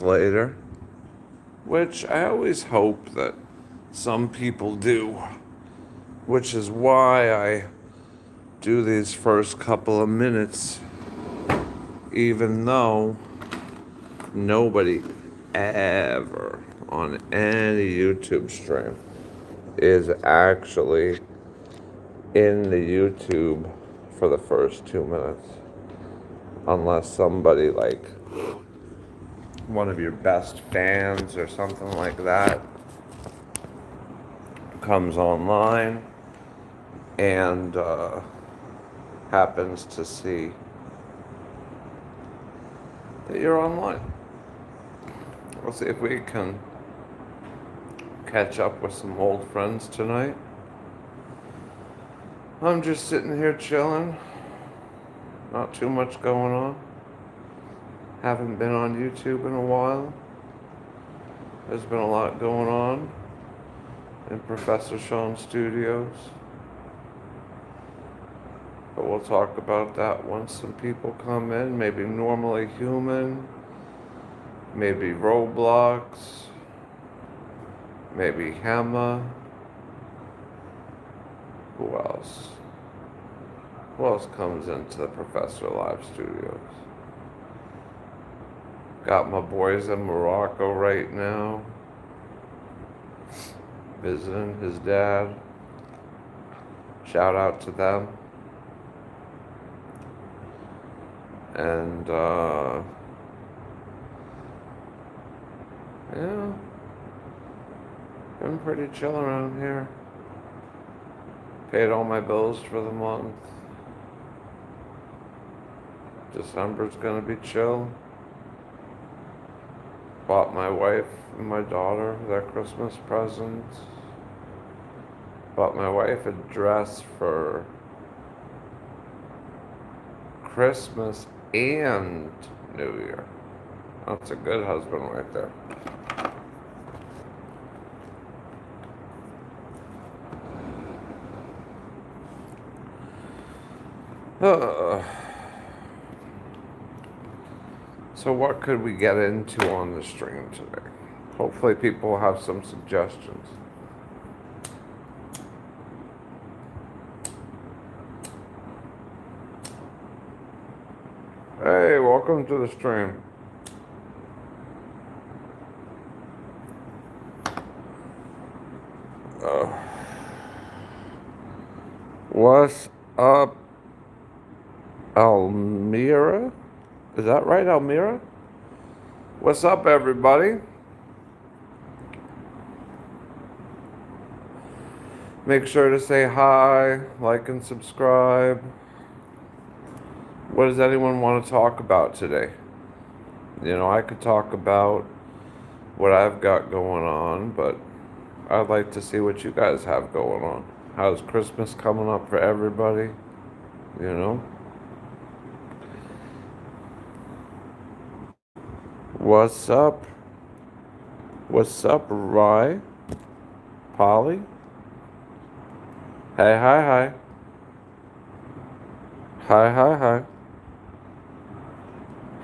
later, which I always hope that some people do, which is why I do these first couple of minutes, even though nobody ever on any YouTube stream is actually in the YouTube for the first 2 minutes. Unless somebody like one of your best fans or something like that comes online and happens to see that you're online. We'll see if we can catch up with some old friends tonight. I'm just sitting here chilling. Not too much going on. Haven't been on YouTube in a while. There's been a lot going on in Professor Sean's studios. But we'll talk about that once some people come in. Maybe Normally Human. Maybe Roblox. Maybe Hema. Who else? Who else comes into the Professor Live Studios? Got my boys in Morocco right now, visiting his dad. Shout out to them. And, yeah, been pretty chill around here. Paid all my bills for the month. December's gonna be chill. Bought my wife and my daughter their Christmas presents. Bought my wife a dress for Christmas and New Year. That's a good husband right there. So what could we get into on the stream today? Hopefully people will have some suggestions. Hey, welcome to the stream. What's up, Almira? Is that right, Almira? What's up, everybody? Make sure to say hi, like, and subscribe. What does anyone want to talk about today? You know, I could talk about what I've got going on, but I'd like to see what you guys have going on. How's Christmas coming up for everybody? You know? What's up? What's up, Rye? Polly? Hey, hi. Hi.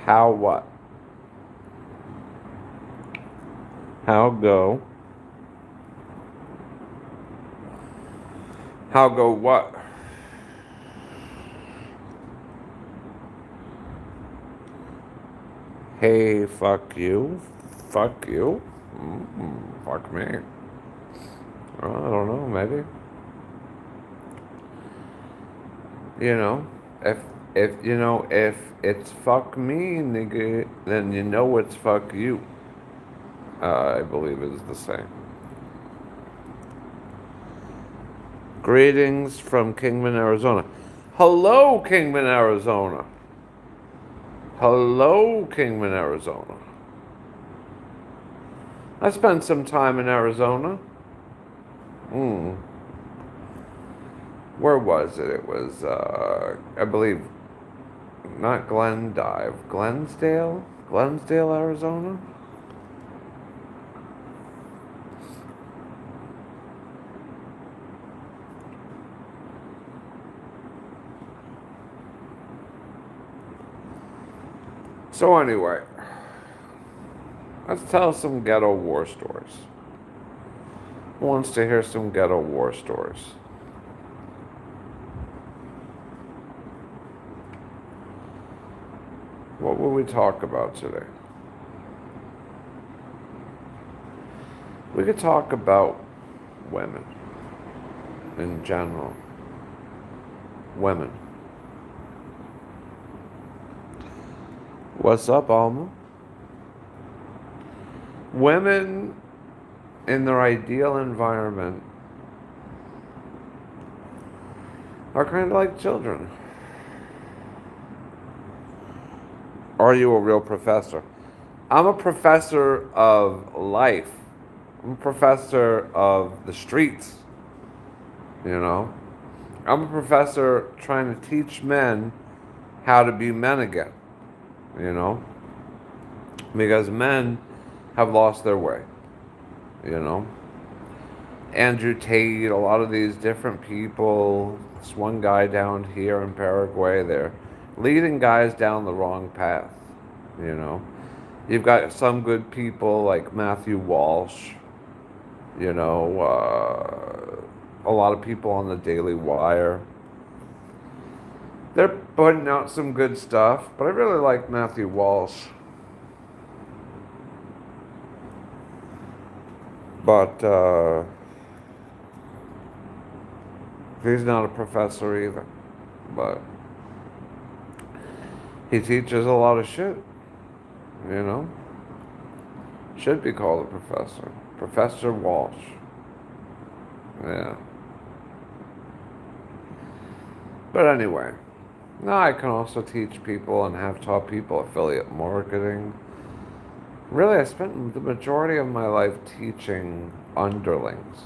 How what? How go? How go what? Hey, fuck you. Fuck you. Fuck me. I don't know, maybe. You know, if it's fuck me, nigga, then you know it's fuck you. I believe is the same. Greetings from Kingman, Arizona. Hello, Kingman, Arizona. Hello, Kingman, Arizona. I spent some time in Arizona. Where was it? It was, I believe, not Glendive, Glensdale, Arizona. So anyway, Let's tell some ghetto war stories. Who wants to hear some ghetto war stories? What will we talk about today? We could talk about women in general. Women. What's up, Alma? Women in their ideal environment are kind of like children. Are you a real professor? I'm a professor of life. I'm a professor of the streets. You know? I'm a professor trying to teach men how to be men again. You know? Because men have lost their way. You know? Andrew Tate, a lot of these different people. This one guy down here in Paraguay, they're leading guys down the wrong path. You know? You've got some good people like Matthew Walsh. You know, a lot of people on the Daily Wire. They're putting out some good stuff, but I really like Matthew Walsh. But he's not a professor either. But he teaches a lot of shit, you know? Should be called a professor. Professor Walsh. Yeah. But anyway, now I can also teach people and have taught people affiliate marketing. Really, I spent the majority of my life teaching underlings.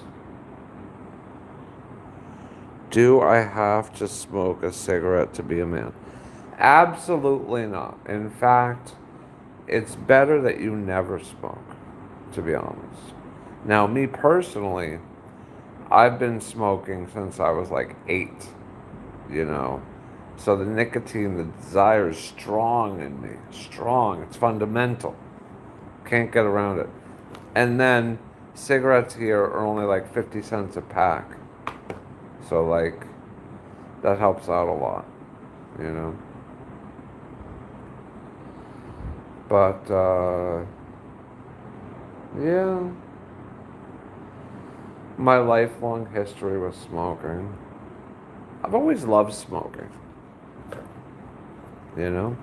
Do I have to smoke a cigarette to be a man? Absolutely not. In fact, it's better that you never smoke, to be honest. Now, me personally, I've been smoking since I was like 8, you know. So the nicotine, the desire is strong in me. Strong. It's fundamental. Can't get around it. And then cigarettes here are only like 50 cents a pack. So like, that helps out a lot, you know. But, yeah. My lifelong history with smoking. I've always loved smoking. You know?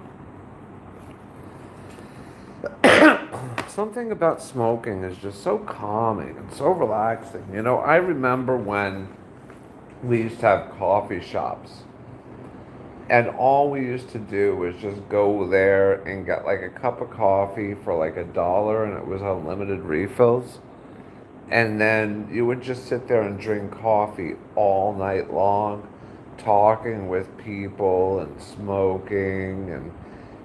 Something about smoking is just so calming and so relaxing. You know, I remember when we used to have coffee shops. And all we used to do was just go there and get like a cup of coffee for like $1, and it was unlimited refills. And then you would just sit there and drink coffee all night long, talking with people and smoking. And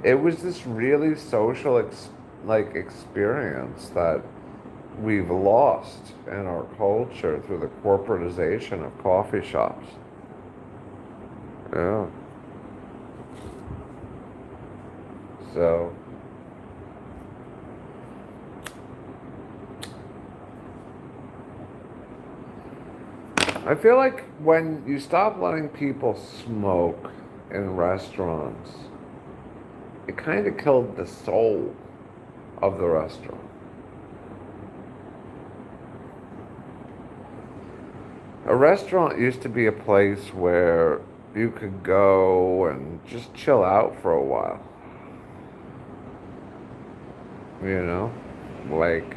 it was this really social experience that we've lost in our culture through the corporatization of coffee shops. Yeah. So, I feel like when you stop letting people smoke in restaurants, it kind of killed the soul of the restaurant. A restaurant used to be a place where you could go and just chill out for a while. You know, like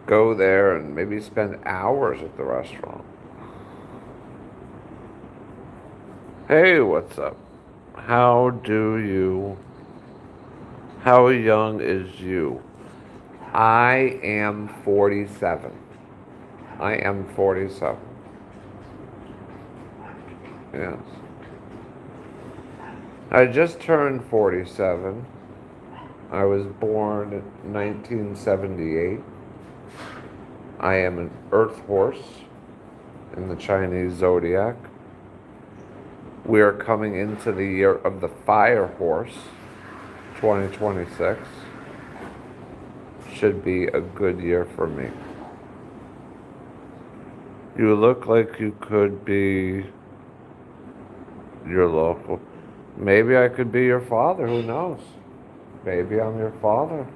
go there and maybe spend hours at the restaurant. Hey, what's up? How young is you? I am 47. I am 47. Yes. I just turned 47. I was born in 1978. I am an earth horse in the Chinese zodiac. We are coming into the year of the fire horse. 2026 should be a good year for me. You look like you could be your local. Maybe I could be your father, who knows? Maybe I'm your father.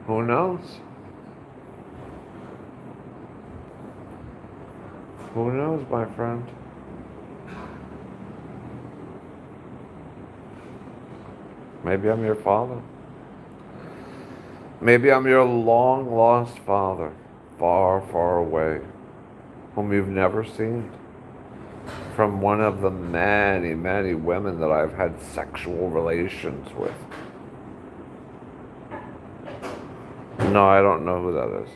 Who knows? Who knows, my friend? Maybe I'm your father. Maybe I'm your long lost father, far, far away, whom you've never seen. From one of the many, many women that I've had sexual relations with. No, I don't know who that is.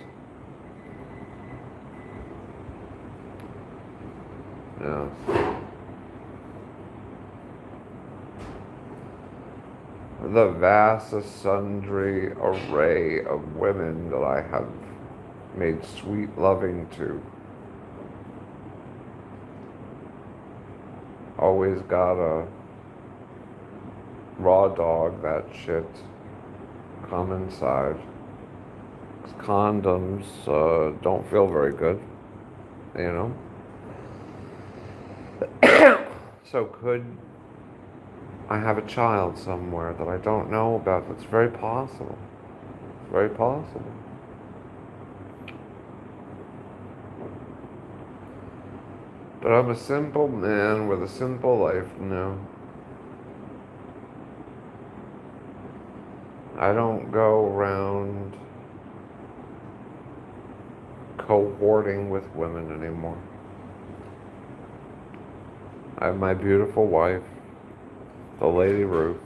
Yes. The vast sundry array of women that I have made sweet loving to. Always got a raw dog, that shit. Come inside. Condoms don't feel very good, you know? So could I have a child somewhere that I don't know about? That's very possible. Very possible. But I'm a simple man with a simple life now. I don't go around cohorting with women anymore. I have my beautiful wife, the Lady Ruth.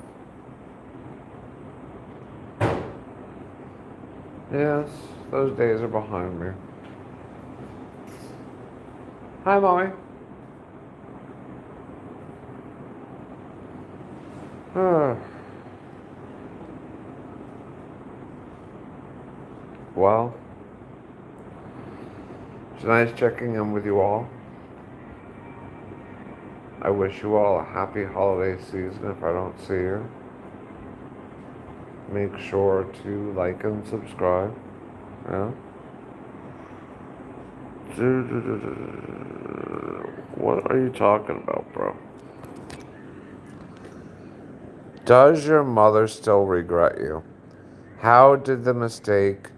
Yes, those days are behind me. Hi, Mommy. Well, it's nice checking in with you all. I wish you all a happy holiday season if I don't see you. Make sure to like and subscribe. Yeah. What are you talking about, bro? Does your mother still regret you? How did the mistake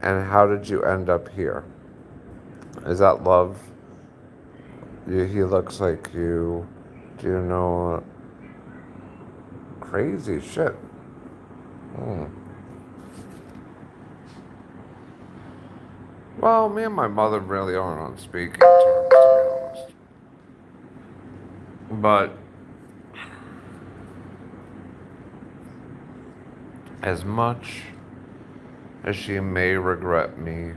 and how did you end up here? Is that love? He looks like you. Do you know? Crazy shit. Well, me and my mother really aren't on speaking terms, to be honest. But as much as she may regret me,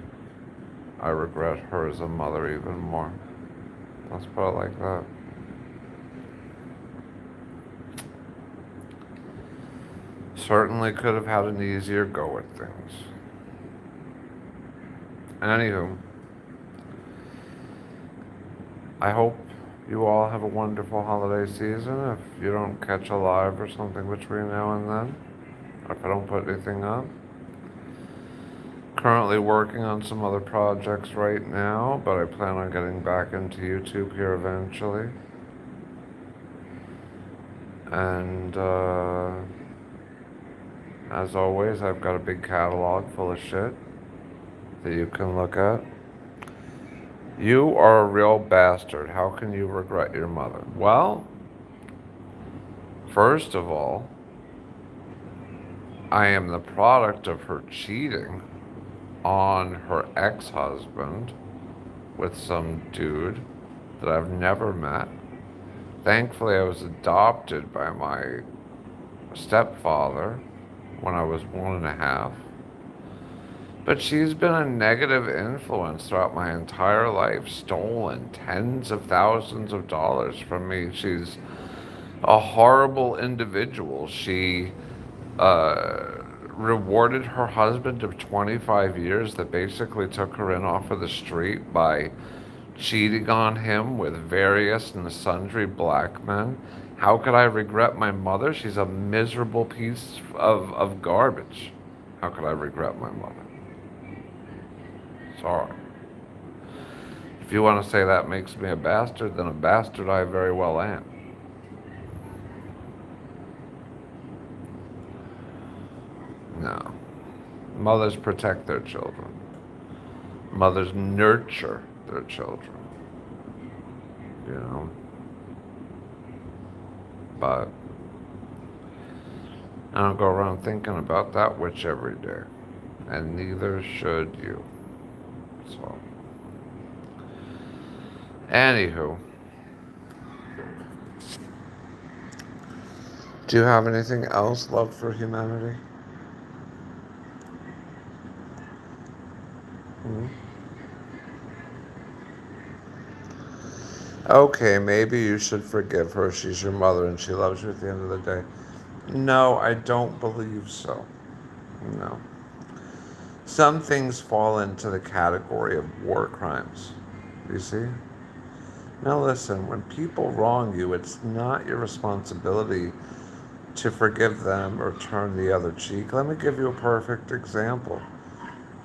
I regret her as a mother even more. Let's put it like that. Certainly could have had an easier go at things. Anywho, I hope you all have a wonderful holiday season. If you don't catch a live or something between now and then, or if I don't put anything up. Currently working on some other projects right now, but I plan on getting back into YouTube here eventually. And as always, I've got a big catalog full of shit that you can look at. You are a real bastard. How can you regret your mother? Well, first of all, I am the product of her cheating on her ex-husband with some dude that I've never met. Thankfully, I was adopted by my stepfather when I was 1.5. But she's been a negative influence throughout my entire life, stolen tens of thousands of dollars from me. She's a horrible individual. She rewarded her husband of 25 years that basically took her in off of the street by cheating on him with various and sundry black men. How could I regret my mother? She's a miserable piece of garbage. How could I regret my mother? Sorry. If you want to say that makes me a bastard, then a bastard I very well am. No. Mothers protect their children. Mothers nurture their children. You know? But I don't go around thinking about that witch every day. And neither should you. So, anywho, do you have anything else, love for humanity? Hmm? Okay, maybe you should forgive her. She's your mother and she loves you at the end of the day. No, I don't believe so. No. Some things fall into the category of war crimes. You see? Now listen, when people wrong you, it's not your responsibility to forgive them or turn the other cheek. Let me give you a perfect example.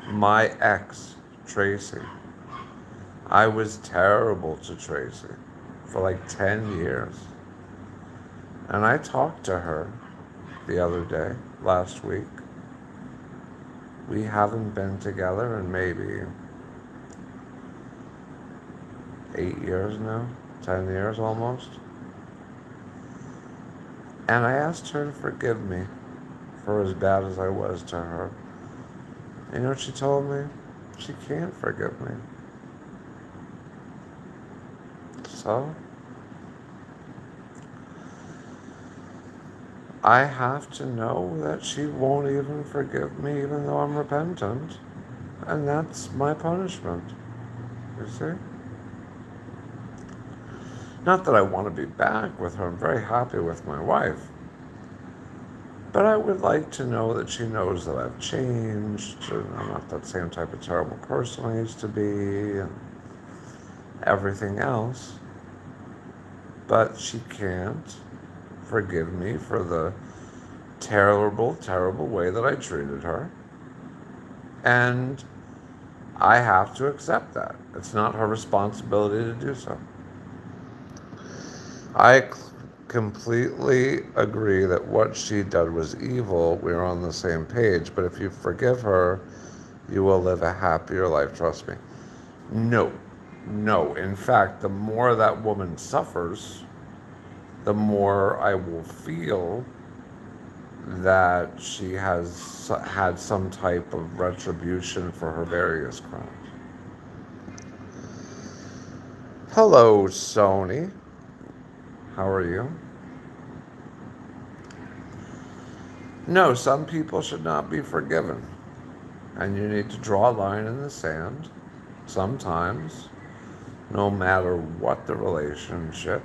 My ex, Tracy. I was terrible to Tracy for like 10 years. And I talked to her the other day, last week. We haven't been together in maybe 8 years now, 10 years almost. And I asked her to forgive me for as bad as I was to her. You know what she told me? She can't forgive me. So, I have to know that she won't even forgive me even though I'm repentant. And that's my punishment. You see? Not that I want to be back with her. I'm very happy with my wife. But I would like to know that she knows that I've changed, and I'm not that same type of terrible person I used to be, and everything else. But she can't forgive me for the terrible, terrible way that I treated her. And I have to accept that. It's not her responsibility to do so. I completely agree that what she did was evil. We're on the same page. But if you forgive her, you will live a happier life. Trust me. No. No. In fact, the more that woman suffers, the more I will feel that she has had some type of retribution for her various crimes. Hello, Sony. How are you? No, some people should not be forgiven. And you need to draw a line in the sand sometimes, no matter what the relationship,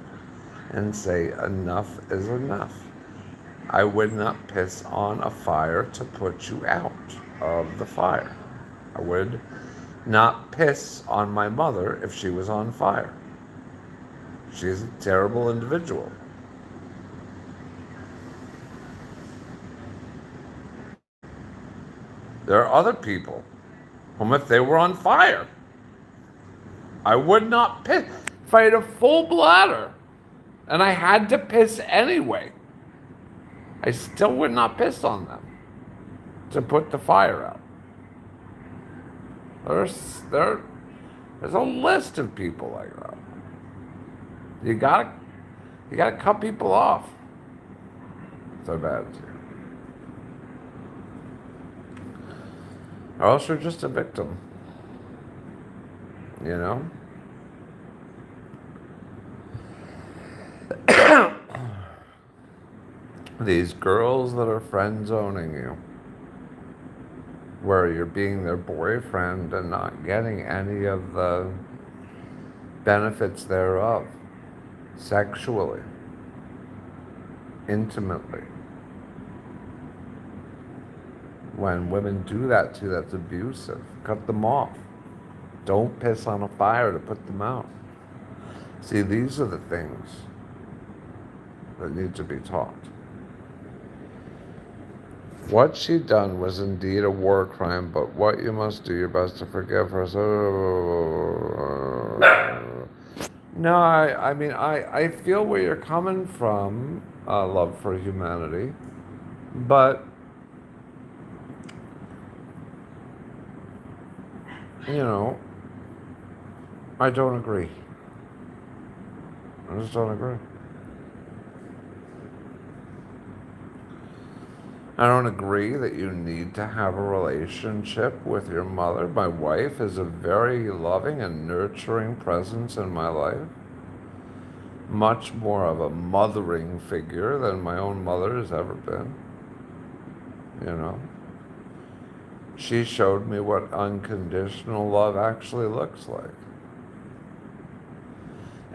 and say enough is enough. I would not piss on a fire to put you out of the fire. I would not piss on my mother if she was on fire. She's a terrible individual. There are other people whom, if they were on fire, I would not piss. If I had a full bladder and I had to piss anyway, I still would not piss on them to put the fire out. There's a list of people like that. You gotta cut people off. So bad too. Or else you're just a victim. You know? These girls that are friend zoning you, where you're being their boyfriend and not getting any of the benefits thereof, sexually, intimately. When women do that to you, that's abusive. Cut them off. Don't piss on a fire to put them out. See, these are the things that need to be taught. What she done was indeed a war crime, but what you must do your best to forgive her. No, I mean, I feel where you're coming from, love for humanity, but, you know, I don't agree. I just don't agree. I don't agree that you need to have a relationship with your mother. My wife is a very loving and nurturing presence in my life. Much more of a mothering figure than my own mother has ever been. You know? She showed me what unconditional love actually looks like.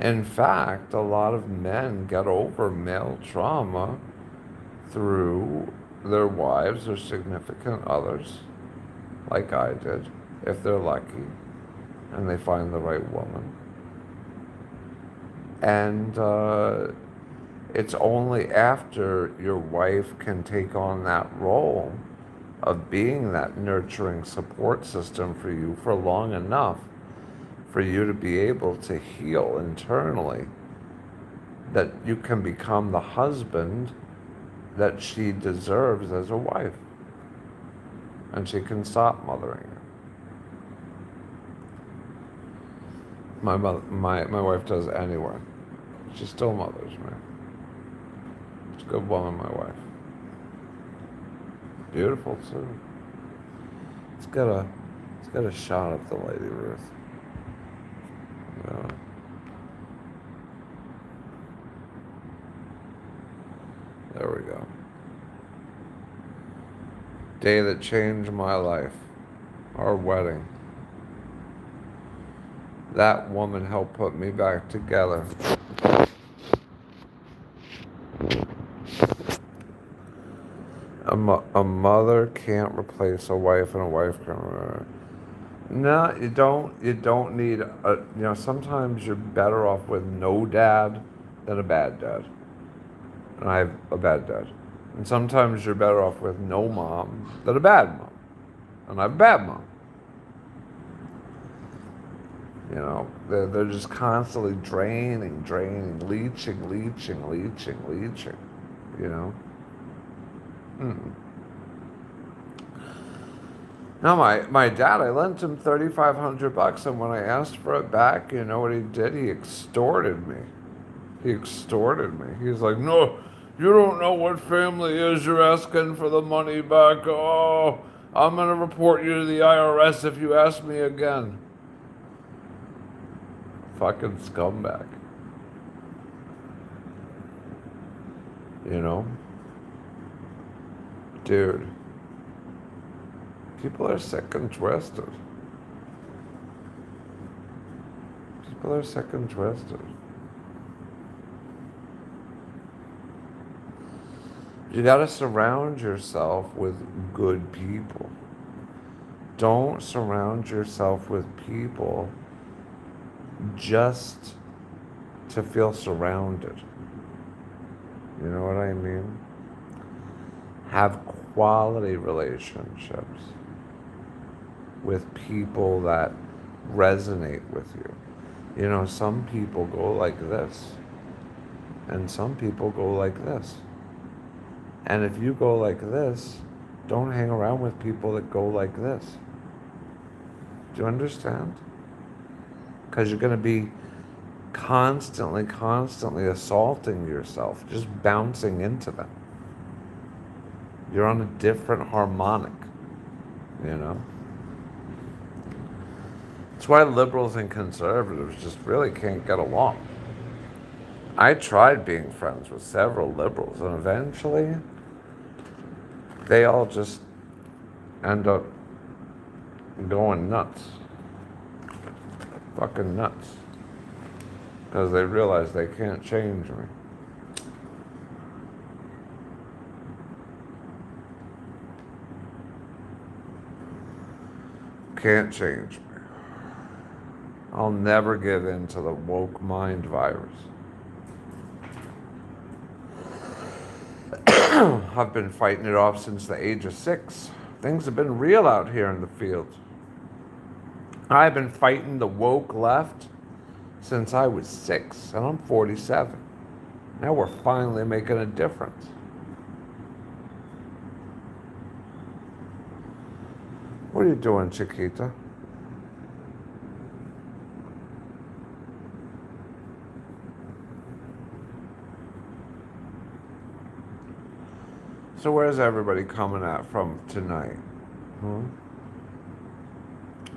In fact, a lot of men get over male trauma through their wives or significant others, like I did, if they're lucky and they find the right woman. And it's only after your wife can take on that role of being that nurturing support system for you for long enough for you to be able to heal internally that you can become the husband that she deserves as a wife. And she can stop mothering you. My wife does anyway. She still mothers me. She's a good woman, my wife. Beautiful too. Let's get a shot of the Lady Ruth. Yeah. There we go. Day that changed my life. Our wedding. That woman helped put me back together. A mother can't replace a wife, and a wife can't. No, you don't. You don't need a. You know, sometimes you're better off with no dad than a bad dad. And I have a bad dad. And sometimes you're better off with no mom than a bad mom. And I have a bad mom. You know, they're just constantly draining, leaching. You know. No, my dad, I lent him $3,500, and when I asked for it back, you know what he did? He extorted me. He's like, no, you don't know what family is. You're asking for the money back. Oh, I'm going to report you to the IRS if you ask me again. Fucking scumbag. You know? Dude. People are sick and twisted. You gotta surround yourself with good people. Don't surround yourself with people just to feel surrounded. You know what I mean? Have quality relationships with people that resonate with you. You know, some people go like this, and some people go like this. And if you go like this, don't hang around with people that go like this. Do you understand? Because you're going to be constantly assaulting yourself, just bouncing into them. You're on a different harmonic, you know? That's why liberals and conservatives just really can't get along. I tried being friends with several liberals, and eventually they all just end up going nuts. Fucking nuts. Because they realize they can't change me. Can't change me. I'll never give in to the woke mind virus. I've been fighting it off since the age of 6. Things have been real out here in the field. I've been fighting the woke left since I was 6, and I'm 47. Now we're finally making a difference. What are you doing, Chiquita? So where's everybody coming at from tonight? Hmm?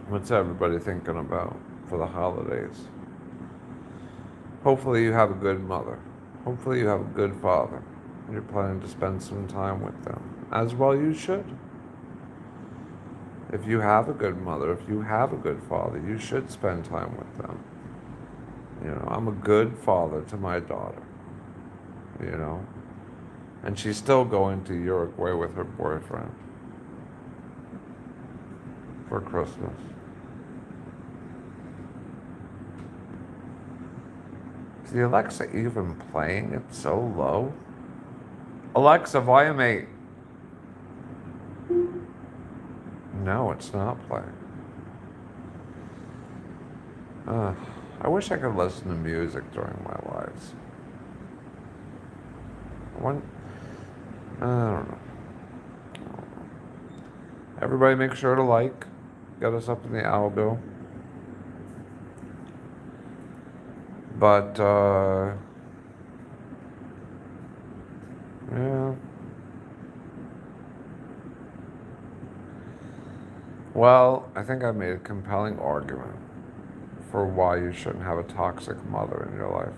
What's everybody thinking about for the holidays? Hopefully you have a good mother. Hopefully you have a good father. You're planning to spend some time with them. As well you should. If you have a good mother, if you have a good father, you should spend time with them. You know, I'm a good father to my daughter. You know? And she's still going to Uruguay with her boyfriend for Christmas. Is the Alexa even playing it so low? Alexa, volume 8. No, it's not playing. I wish I could listen to music during my lives. I don't know. Everybody make sure to like. Get us up in the algo. But, yeah. Well, I think I made a compelling argument for why you shouldn't have a toxic mother in your life.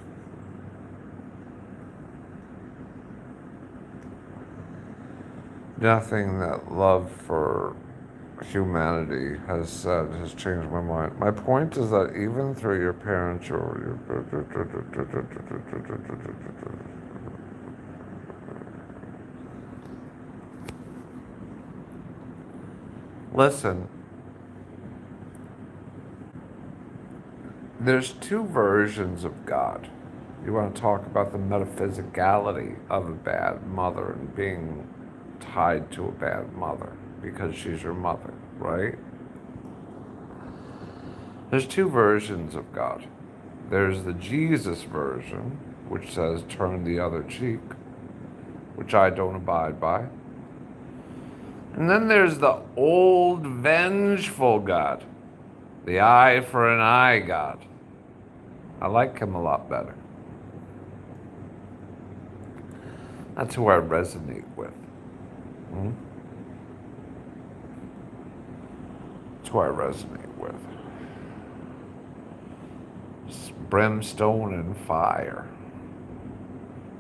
Nothing that love for humanity has said has changed my mind. My point is that even through your parents, listen, there's two versions of God. You want to talk about the metaphysicality of a bad mother and being tied to a bad mother because she's your mother, right? There's two versions of God. There's the Jesus version, which says turn the other cheek, which I don't abide by. And then there's the old vengeful God, the eye for an eye God. I like him a lot better. That's who I resonate with. That's who I resonate with. Brimstone and fire.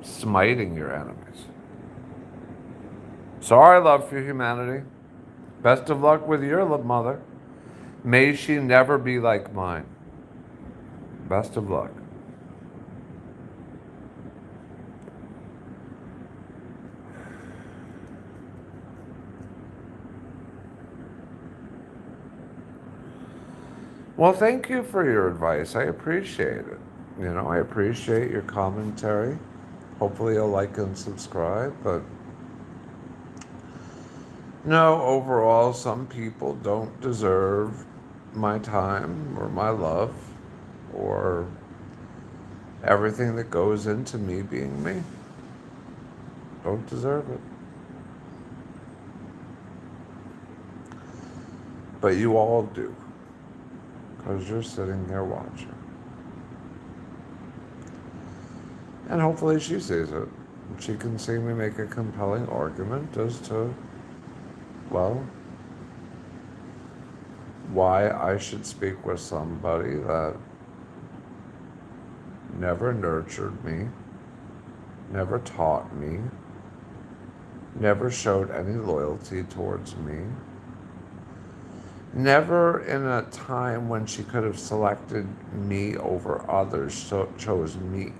Smiting your enemies. Sorry, love for humanity. Best of luck with your mother. May she never be like mine. Best of luck. Well, thank you for your advice. I appreciate it. You know, I appreciate your commentary. Hopefully you'll like and subscribe, but no, overall, some people don't deserve my time or my love or everything that goes into me being me. Don't deserve it. But you all do, because you're sitting there watching. And hopefully she sees it. She can see me make a compelling argument as to, well, why I should speak with somebody that never nurtured me, never taught me, never showed any loyalty towards me, never in a time when she could have selected me over others chose me,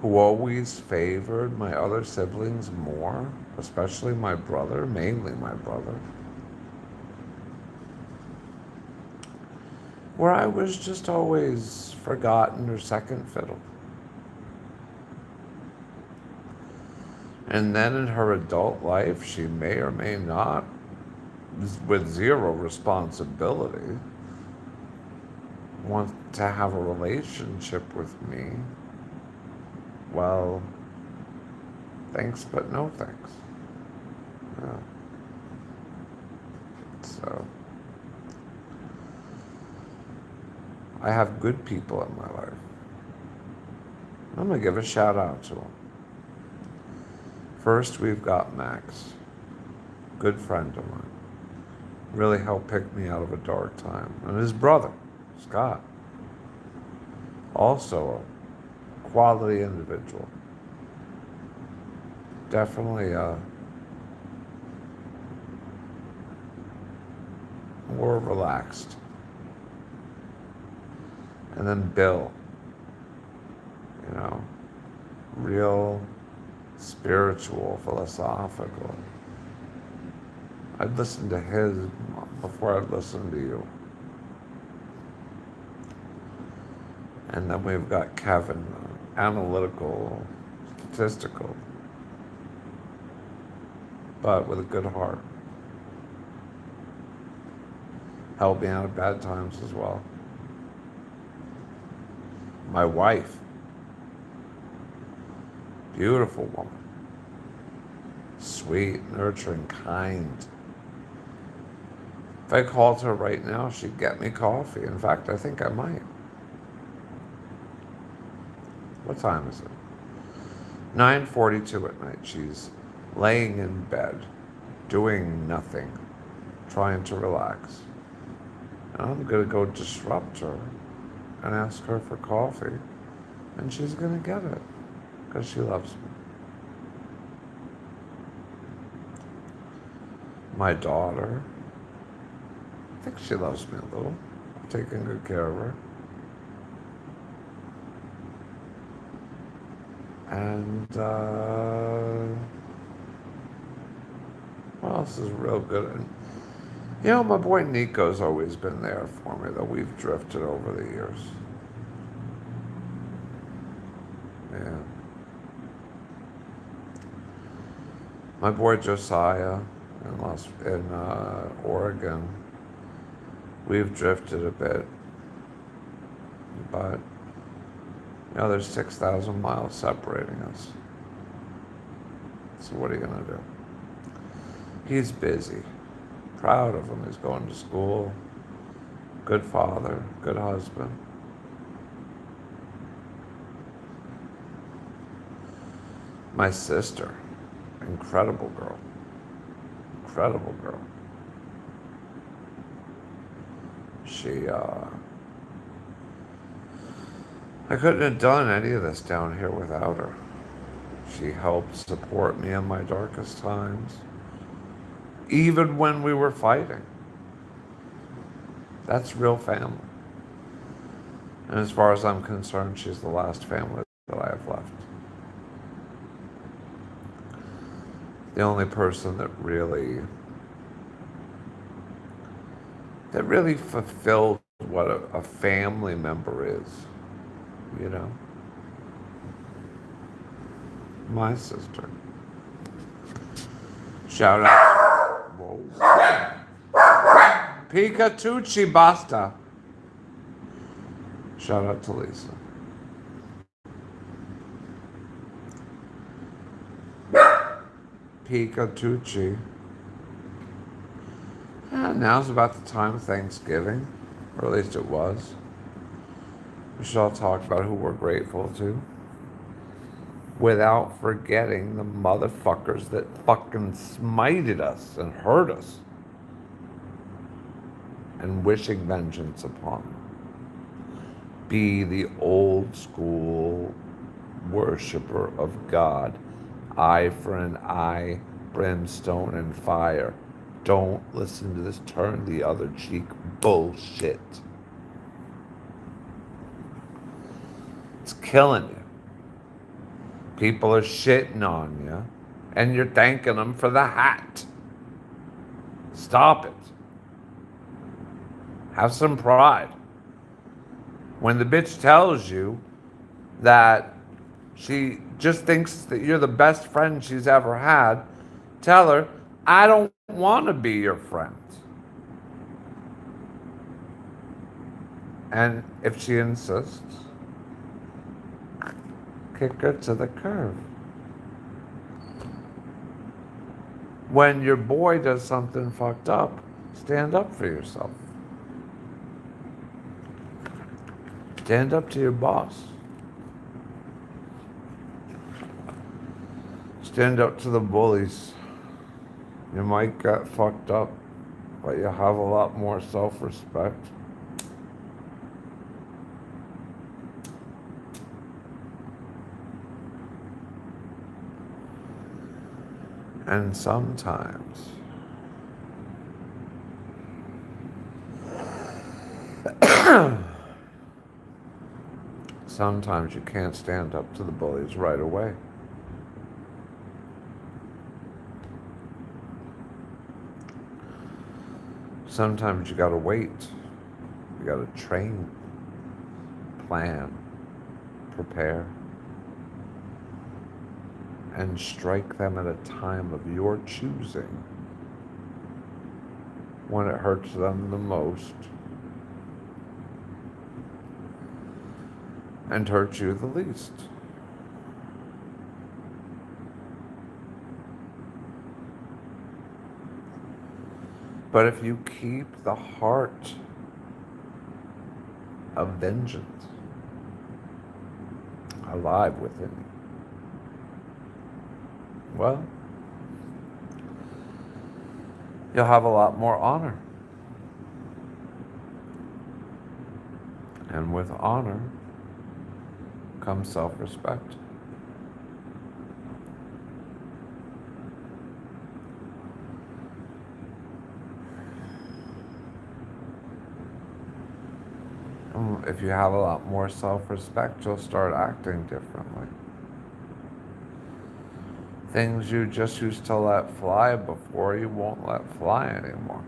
who always favored my other siblings more, especially my brother, mainly my brother, where I was just always forgotten or second fiddle. And then in her adult life, she may or may not, with zero responsibility, want to have a relationship with me. Well, thanks, but no thanks. Yeah. So, I have good people in my life. I'm going to give a shout out to them. First, we've got Max, good friend of mine. Really helped pick me out of a dark time. And his brother, Scott, also a quality individual. Definitely more relaxed. And then Bill, real spiritual, philosophical. I'd listen to his before I'd listen to you. And then we've got Kevin, analytical, statistical, but with a good heart. Helped me out at bad times as well. My wife, beautiful woman, sweet, nurturing, kind. If I called her right now, she'd get me coffee. In fact, I think I might. What time is it? 9:42 at night. She's laying in bed, doing nothing, trying to relax. And I'm going to go disrupt her and ask her for coffee. And she's going to get it because she loves me. My daughter, I think she loves me a little. I'm taking good care of her. And what else is real good? And, my boy Nico's always been there for me, though we've drifted over the years. Yeah. My boy Josiah in Oregon, we've drifted a bit, but there's 6,000 miles separating us. So what are you gonna do? He's busy. Proud of him. He's going to school. Good father. Good husband. My sister. Incredible girl. Incredible girl. She, I couldn't have done any of this down here without her. She helped support me in my darkest times. Even when we were fighting. That's real family. And as far as I'm concerned, she's the last family that I have left. The only person that really fulfilled what a family member is, My sister. Shout out. Pikachuchi basta. Shout out to Lisa. Pikachuchi. Now's about the time of Thanksgiving, or at least it was. We should all talk about who we're grateful to, without forgetting the motherfuckers that fucking smited us and hurt us, and wishing vengeance upon them. Be the old school worshiper of God. Eye for an eye, brimstone and fire. Don't listen to this turn the other cheek bullshit. It's killing you. People are shitting on you, and you're thanking them for the hat. Stop it. Have some pride. When the bitch tells you that she just thinks that you're the best friend she's ever had, tell her, I don't want to be your friend. And if she insists, kick her to the curb. When your boy does something fucked up, stand up for yourself. Stand up to your boss. Stand up to the bullies. You might get fucked up, but you have a lot more self-respect. And sometimes sometimes you can't stand up to the bullies right away. Sometimes you gotta wait. You gotta train, plan, prepare, and strike them at a time of your choosing when it hurts them the most and hurts you the least. But if you keep the heart of vengeance alive within you, well, you'll have a lot more honor. And with honor comes self-respect. If you have a lot more self-respect, you'll start acting differently. Things you just used to let fly before, you won't let fly anymore.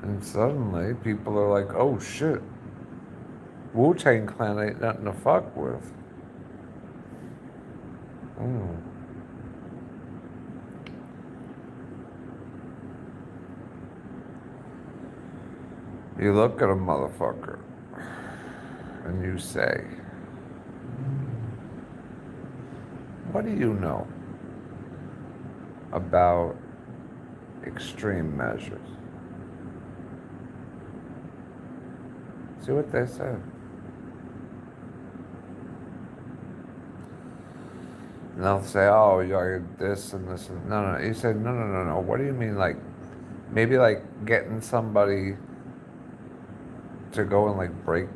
And suddenly, people are like, oh shit, Wu-Tang Clan ain't nothing to fuck with. You look at a motherfucker and you say, what do you know about extreme measures? See what they say. And they'll say, oh, you're this and this. And no. You say, no. What do you mean, like, maybe like getting somebody to go and like break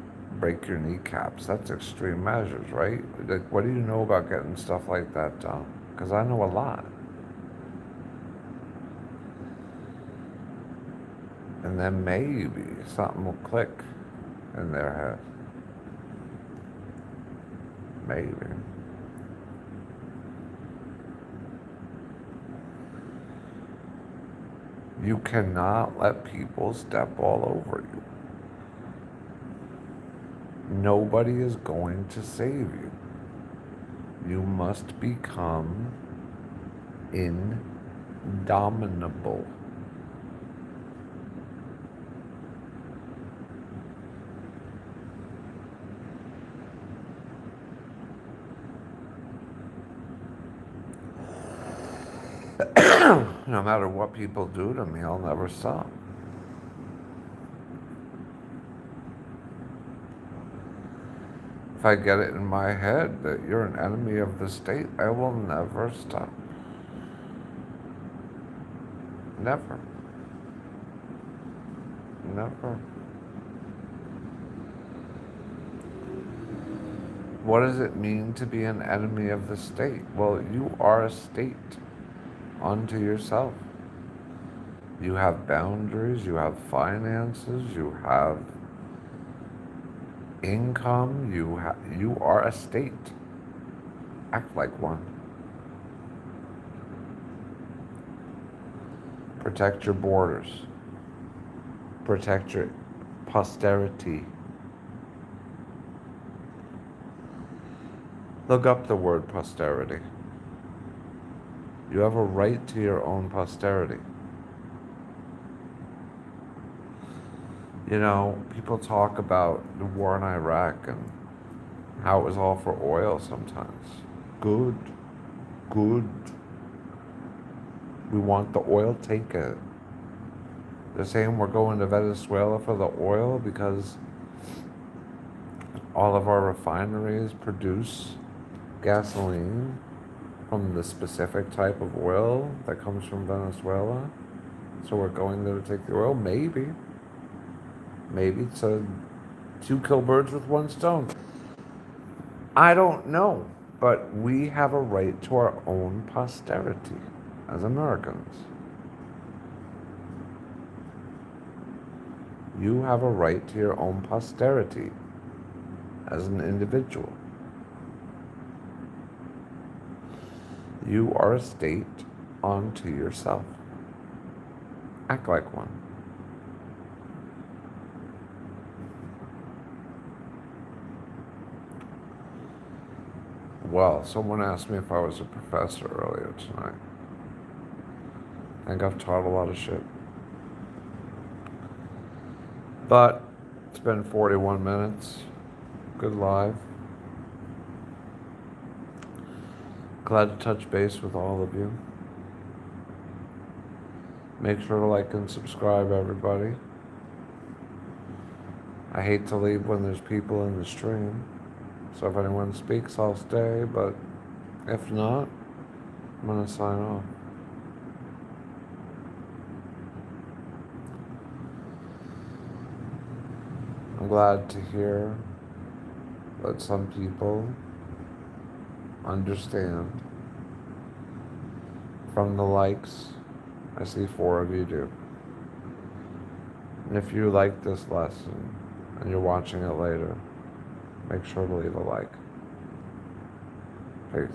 your kneecaps? That's extreme measures, right? Like, what do you know about getting stuff like that done? Because I know a lot. And then maybe something will click in their head. Maybe. You cannot let people step all over you. Nobody is going to save you. You must become indomitable. No matter what people do to me, I'll never stop. If I get it in my head that you're an enemy of the state, I will never stop. Never. Never. What does it mean to be an enemy of the state? Well, you are a state unto yourself. You have boundaries, you have finances, you have income, you are a state. Act like one. Protect your borders. Protect your posterity. Look up the word posterity. You have a right to your own posterity. You know, people talk about the war in Iraq and how it was all for oil sometimes. Good. Good. We want the oil, take it. They're saying we're going to Venezuela for the oil because all of our refineries produce gasoline from the specific type of oil that comes from Venezuela. So we're going there to take the oil? Maybe. Maybe it's a two kill birds with one stone. I don't know. But we have a right to our own posterity as Americans. You have a right to your own posterity as an individual. You are a state unto yourself. Act like one. Well, someone asked me if I was a professor earlier tonight. I think I've taught a lot of shit. But it's been 41 minutes. Good live. Glad to touch base with all of you. Make sure to like and subscribe, everybody. I hate to leave when there's people in the stream. So if anyone speaks, I'll stay, but if not, I'm gonna sign off. I'm glad to hear that some people understand. From the likes, I see 4 of you do. And if you like this lesson and you're watching it later, make sure to leave a like. Peace.